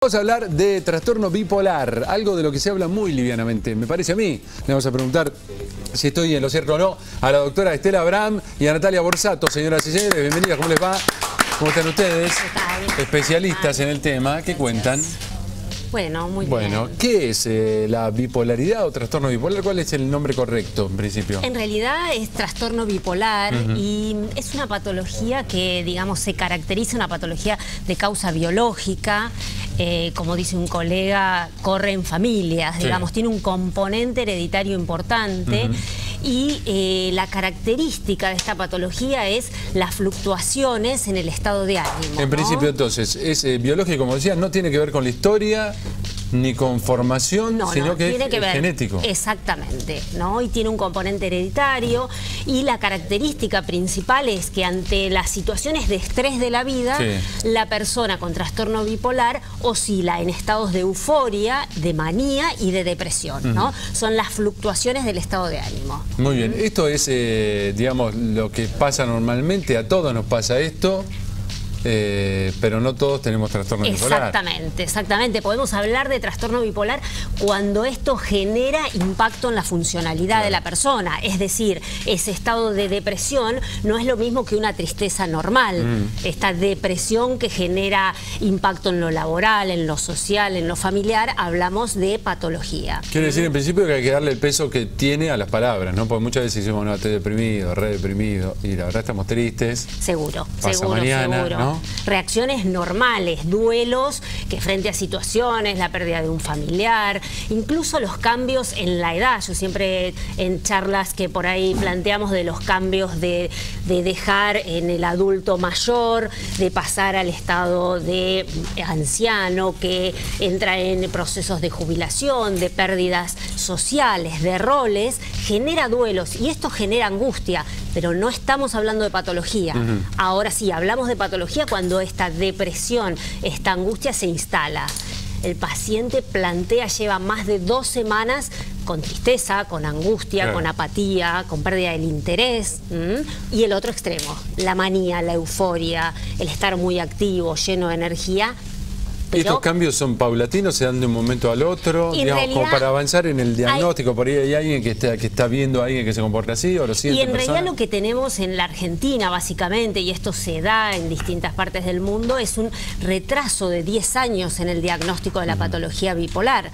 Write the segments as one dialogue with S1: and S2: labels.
S1: Vamos a hablar de trastorno bipolar, algo de lo que se habla muy livianamente, me parece a mí. Le vamos a preguntar si estoy en lo cierto o no a la doctora Estela Abraham y a Natalia Borsato. Señoras y señores, bienvenidas, ¿cómo les va? ¿Cómo están ustedes? Especialistas en el tema, ¿qué cuentan?
S2: Bueno, muy bien.
S1: Bueno, ¿qué es la bipolaridad o trastorno bipolar? ¿Cuál es el nombre correcto, en principio?
S2: En realidad es trastorno bipolar y es una patología que, digamos, se caracteriza, una patología de causa biológica. Como dice un colega, corre en familias, digamos, tiene un componente hereditario importante. Y la característica de esta patología es las fluctuaciones en el estado de ánimo.
S1: En principio, entonces, es biológico, como decía, no tiene que ver con la historia ni con formación, sino que
S2: tiene que ver,
S1: genético.
S2: Exactamente, ¿no? Y tiene un componente hereditario y la característica principal es que ante las situaciones de estrés de la vida, la persona con trastorno bipolar oscila en estados de euforia, de manía y de depresión, ¿no? Son las fluctuaciones del estado de ánimo.
S1: Muy bien, esto es, digamos, lo que pasa normalmente, a todos nos pasa esto. Pero no todos tenemos trastorno bipolar.
S2: Exactamente, exactamente. Podemos hablar de trastorno bipolar cuando esto genera impacto en la funcionalidad de la persona. Es decir, ese estado de depresión no es lo mismo que una tristeza normal. Esta depresión que genera impacto en lo laboral, en lo social, en lo familiar, hablamos de patología.
S1: Quiere decir, en principio, que hay que darle el peso que tiene a las palabras, ¿no? Porque muchas veces decimos, no, estoy deprimido, re deprimido, y la verdad estamos tristes.
S2: Seguro,
S1: pasa mañana,
S2: seguro.
S1: ¿no?
S2: Reacciones normales, duelos que frente a situaciones, la pérdida de un familiar, incluso los cambios en la edad. Yo siempre en charlas que por ahí planteamos de los cambios de dejar en el adulto mayor, de pasar al estado de anciano, que entra en procesos de jubilación, de pérdidas sociales, de roles, genera duelos y esto genera angustia, pero no estamos hablando de patología. Ahora sí, hablamos de patología cuando esta depresión, esta angustia se instala. El paciente plantea, lleva más de 2 semanas con tristeza, con angustia, con apatía, con pérdida del interés. Y el otro extremo, la manía, la euforia, el estar muy activo, lleno de energía.
S1: ¿Y estos cambios son paulatinos, se dan de un momento al otro? Digamos, como para avanzar en el diagnóstico, por ahí hay alguien que está viendo a alguien que se comporta así o lo siente.
S2: Y en realidad lo que tenemos en la Argentina, básicamente, y esto se da en distintas partes del mundo, es un retraso de 10 años en el diagnóstico de la patología bipolar.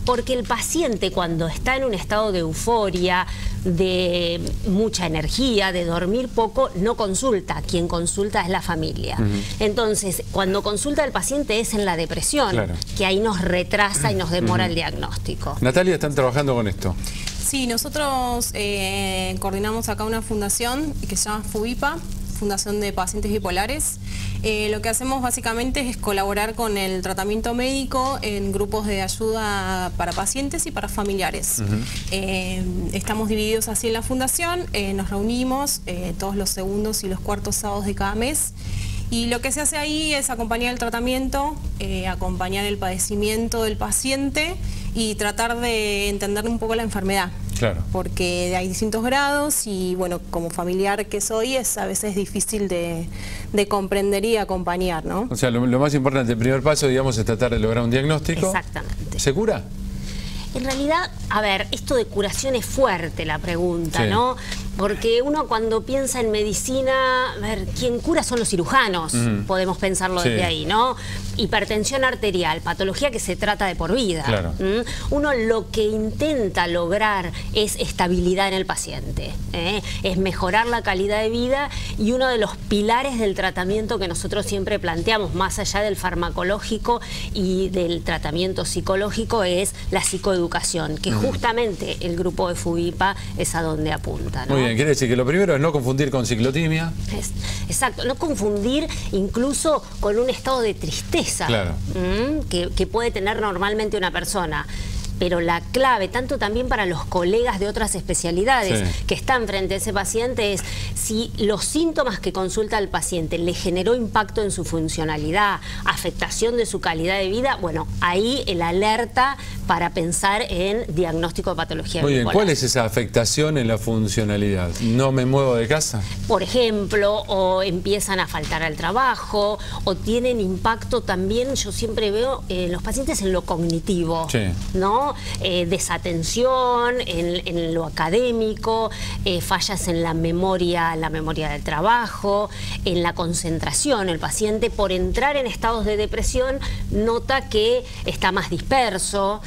S2: Porque el paciente cuando está en un estado de euforia, de mucha energía, de dormir poco, no consulta. Quien consulta es la familia. Entonces, cuando consulta el paciente es en la depresión, que ahí nos retrasa y nos demora el diagnóstico.
S1: Natalia, ¿están trabajando con esto?
S3: Sí, nosotros coordinamos acá una fundación que se llama FUBIPA, Fundación de Pacientes Bipolares. Lo que hacemos básicamente es colaborar con el tratamiento médico en grupos de ayuda para pacientes y para familiares. Estamos divididos así en la fundación, nos reunimos todos los segundos y los cuartos sábados de cada mes. Y lo que se hace ahí es acompañar el tratamiento, acompañar el padecimiento del paciente y tratar de entender un poco la enfermedad. Claro. Porque hay distintos grados y, bueno, como familiar que soy, es a veces difícil de comprender y acompañar, ¿no? O
S1: sea, lo más importante, el primer paso, digamos, es tratar de lograr un diagnóstico.
S2: Exactamente.
S1: ¿Se cura?
S2: En realidad, a ver, esto de curación es fuerte la pregunta, ¿no? Porque uno cuando piensa en medicina, a ver, quien cura son los cirujanos, podemos pensarlo desde ahí, ¿no? Hipertensión arterial, patología que se trata de por vida. Claro. Uno lo que intenta lograr es estabilidad en el paciente, es mejorar la calidad de vida y uno de los pilares del tratamiento que nosotros siempre planteamos, más allá del farmacológico y del tratamiento psicológico, es la psicoeducación, que justamente el grupo de FUBIPA es a donde apunta, ¿no?
S1: Muy bien, quiere decir que lo primero es no confundir con ciclotimia.
S2: Exacto, no confundir incluso con un estado de tristeza que puede tener normalmente una persona. pero la clave, tanto también para los colegas de otras especialidades que están frente a ese paciente, es si los síntomas que consulta el paciente le generó impacto en su funcionalidad, afectación de su calidad de vida, bueno, ahí el alerta para pensar en diagnóstico de patología bipolar. Muy bien,
S1: ¿cuál es esa afectación en la funcionalidad? ¿No me muevo de casa?
S2: Por ejemplo, o empiezan a faltar al trabajo, o tienen impacto también, yo siempre veo los pacientes en lo cognitivo, ¿no? Desatención en lo académico, fallas en la memoria del trabajo, en la concentración. El paciente, por entrar en estados de depresión, nota que está más disperso.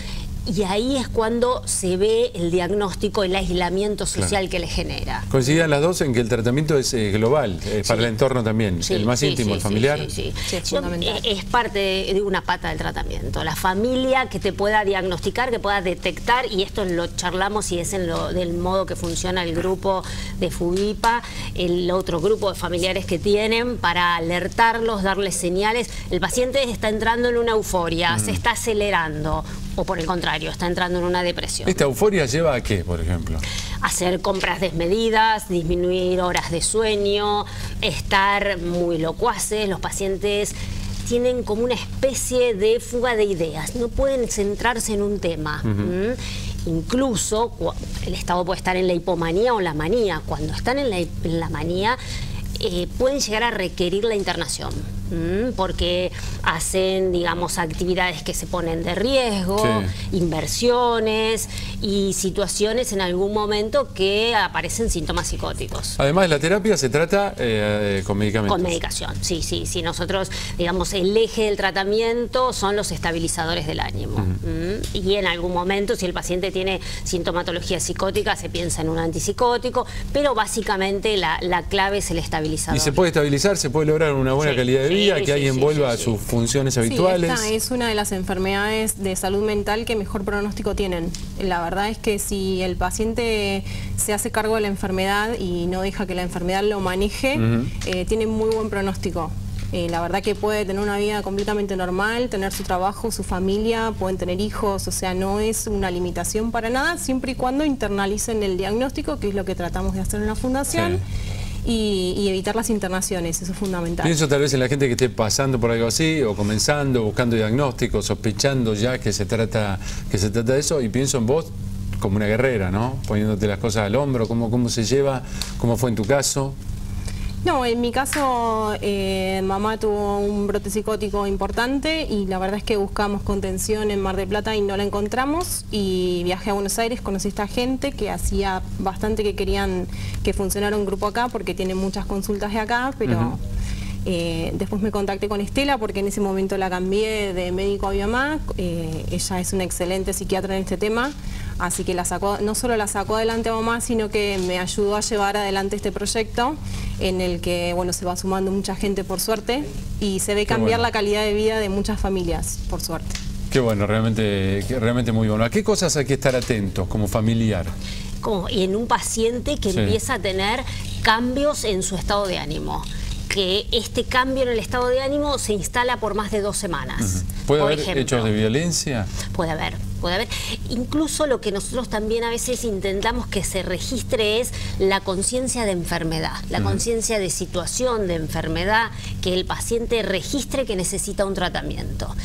S2: Y ahí es cuando se ve el diagnóstico, el aislamiento social que le genera.
S1: Coincidían las dos en que el tratamiento es global, para el entorno también, el más íntimo, el familiar.
S2: Sí, es fundamental. Es parte de una pata del tratamiento. La familia que te pueda diagnosticar, que pueda detectar, y esto lo charlamos y es del modo que funciona el grupo de FUBIPA, el otro grupo de familiares que tienen, para alertarlos, darles señales. El paciente está entrando en una euforia, se está acelerando, o por el contrario, está entrando en una depresión.
S1: ¿Esta euforia lleva a qué, por ejemplo?
S2: Hacer compras desmedidas, disminuir horas de sueño, estar muy locuaces. Los pacientes tienen como una especie de fuga de ideas, no pueden centrarse en un tema. Incluso el estado puede estar en la hipomanía o la manía. Cuando están en la manía, pueden llegar a requerir la internación, porque hacen, digamos, actividades que se ponen de riesgo, inversiones y situaciones en algún momento que aparecen síntomas psicóticos.
S1: Además, la terapia se trata con medicamentos.
S2: Con medicación, sí. Nosotros, digamos, el eje del tratamiento son los estabilizadores del ánimo. Y en algún momento, si el paciente tiene sintomatología psicótica, se piensa en un antipsicótico, pero básicamente la clave es el estabilizador.
S1: ¿Y se puede estabilizar? ¿Se puede lograr una buena calidad de vida? ¿Que alguien vuelva a sus funciones habituales?
S3: Esta es una de las enfermedades de salud mental que mejor pronóstico tienen. La verdad es que si el paciente se hace cargo de la enfermedad y no deja que la enfermedad lo maneje, tiene muy buen pronóstico. La verdad que puede tener una vida completamente normal, tener su trabajo, su familia, pueden tener hijos, o sea, no es una limitación para nada, siempre y cuando internalicen el diagnóstico, que es lo que tratamos de hacer en la Fundación. Y evitar las internaciones, eso es fundamental.
S1: Pienso tal vez en la gente que esté pasando por algo así, o comenzando, buscando diagnósticos, sospechando ya que se trata de eso, y pienso en vos como una guerrera, ¿no? Poniéndote las cosas al hombro, cómo se lleva, cómo fue en tu caso.
S3: No, en mi caso, mamá tuvo un brote psicótico importante y la verdad es que buscamos contención en Mar del Plata y no la encontramos, y viajé a Buenos Aires, conocí a esta gente que hacía bastante que querían que funcionara un grupo acá porque tienen muchas consultas de acá, pero después me contacté con Estela porque en ese momento la cambié de médico a mi mamá. Ella es una excelente psiquiatra en este tema, así que no solo la sacó adelante a mamá, sino que me ayudó a llevar adelante este proyecto en el que, bueno, se va sumando mucha gente por suerte y se ve cambiar la calidad de vida de muchas familias, por suerte.
S1: Qué bueno, realmente muy bueno. ¿A qué cosas hay que estar atentos como familiar?
S2: Como en un paciente que empieza a tener cambios en su estado de ánimo, que este cambio en el estado de ánimo se instala por más de 2 semanas.
S1: ¿Puede haber hechos de violencia?
S2: Puede haber. Incluso lo que nosotros también a veces intentamos que se registre es la conciencia de enfermedad, la conciencia de situación de enfermedad, que el paciente registre que necesita un tratamiento.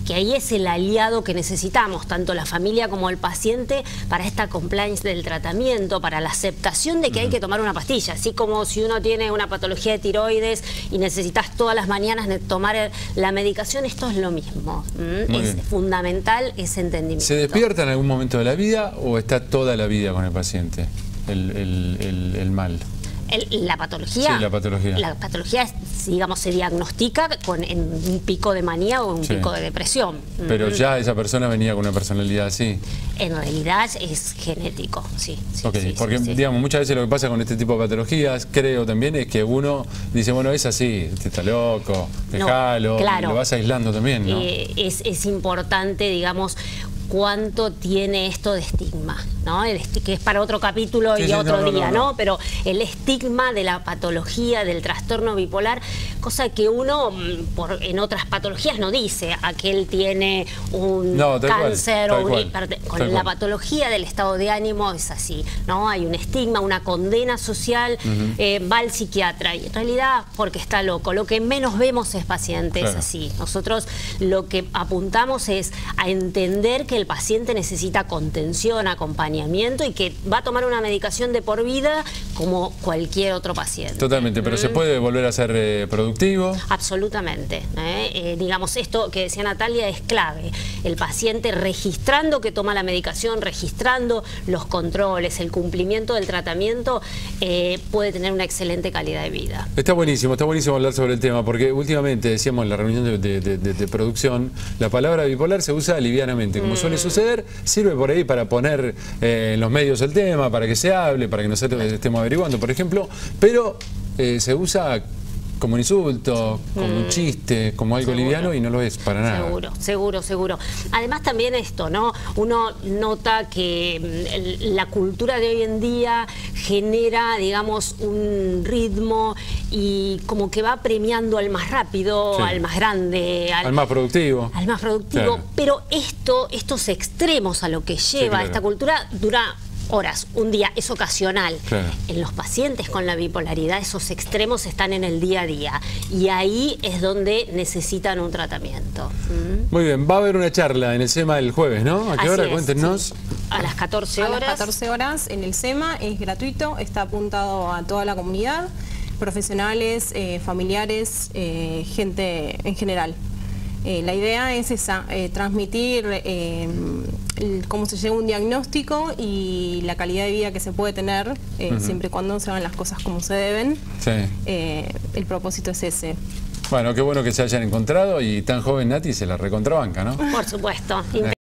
S2: Que ahí es el aliado que necesitamos, tanto la familia como el paciente, para esta compliance del tratamiento, para la aceptación de que hay que tomar una pastilla. Así como si uno tiene una patología de tiroides y necesitas todas las mañanas tomar la medicación, esto es lo mismo. Es fundamental ese entendimiento.
S1: ¿Se despierta en algún momento de la vida o está toda la vida con el paciente el mal?
S2: La patología.
S1: Sí, la patología.
S2: La patología, digamos, se diagnostica en un pico de manía o un pico de depresión.
S1: Pero ya esa persona venía con una personalidad así.
S2: En realidad es genético, sí.
S1: Porque, digamos, muchas veces lo que pasa con este tipo de patologías, creo también, es que uno dice, bueno, es así, está loco, dejalo,
S2: claro,
S1: lo vas aislando también, ¿no?
S2: Es importante, digamos, cuánto tiene esto de estigma, ¿no? Que es para otro capítulo y otro día, ¿no? Pero el estigma de la patología, del trastorno bipolar, cosa que uno en otras patologías no dice, aquel tiene un cáncer o un con la patología del estado de ánimo es así, ¿no? Hay un estigma, una condena social, va al psiquiatra y en realidad porque está loco. Lo que menos vemos es pacientes así. Nosotros lo que apuntamos es a entender que el paciente necesita contención, acompañamiento y que va a tomar una medicación de por vida como cualquier otro paciente.
S1: Totalmente, pero ¿se puede volver a ser productivo?
S2: Absolutamente. Digamos, esto que decía Natalia es clave. El paciente registrando que toma la medicación, registrando los controles, el cumplimiento del tratamiento, puede tener una excelente calidad de vida.
S1: Está buenísimo hablar sobre el tema, porque últimamente, decíamos en la reunión de producción, la palabra bipolar se usa livianamente. Como suele suceder, sirve por ahí para poner en los medios el tema, para que se hable, para que nosotros estemos averiguando, por ejemplo, pero se usa como un insulto, como un chiste, como algo liviano y no lo es para nada.
S2: Seguro. Además también esto, ¿no? Uno nota que la cultura de hoy en día genera, digamos, un ritmo y como que va premiando al más rápido, al más grande, al más productivo. Pero estos extremos a lo que lleva esta cultura dura horas, un día, es ocasional. En los pacientes con la bipolaridad esos extremos están en el día a día y ahí es donde necesitan un tratamiento.
S1: Muy bien, va a haber una charla en el SEMA el jueves, ¿no? ¿A qué hora? Cuéntenos.
S2: Sí. A las 14 horas.
S3: A las 14 horas en el SEMA, es gratuito, está apuntado a toda la comunidad, profesionales, familiares, gente en general. La idea es esa, transmitir cómo se llega a un diagnóstico y la calidad de vida que se puede tener, siempre y cuando se hagan las cosas como se deben. El propósito es ese.
S1: Bueno, qué bueno que se hayan encontrado y tan joven Nati se la recontrabanca, ¿no?
S2: Por supuesto.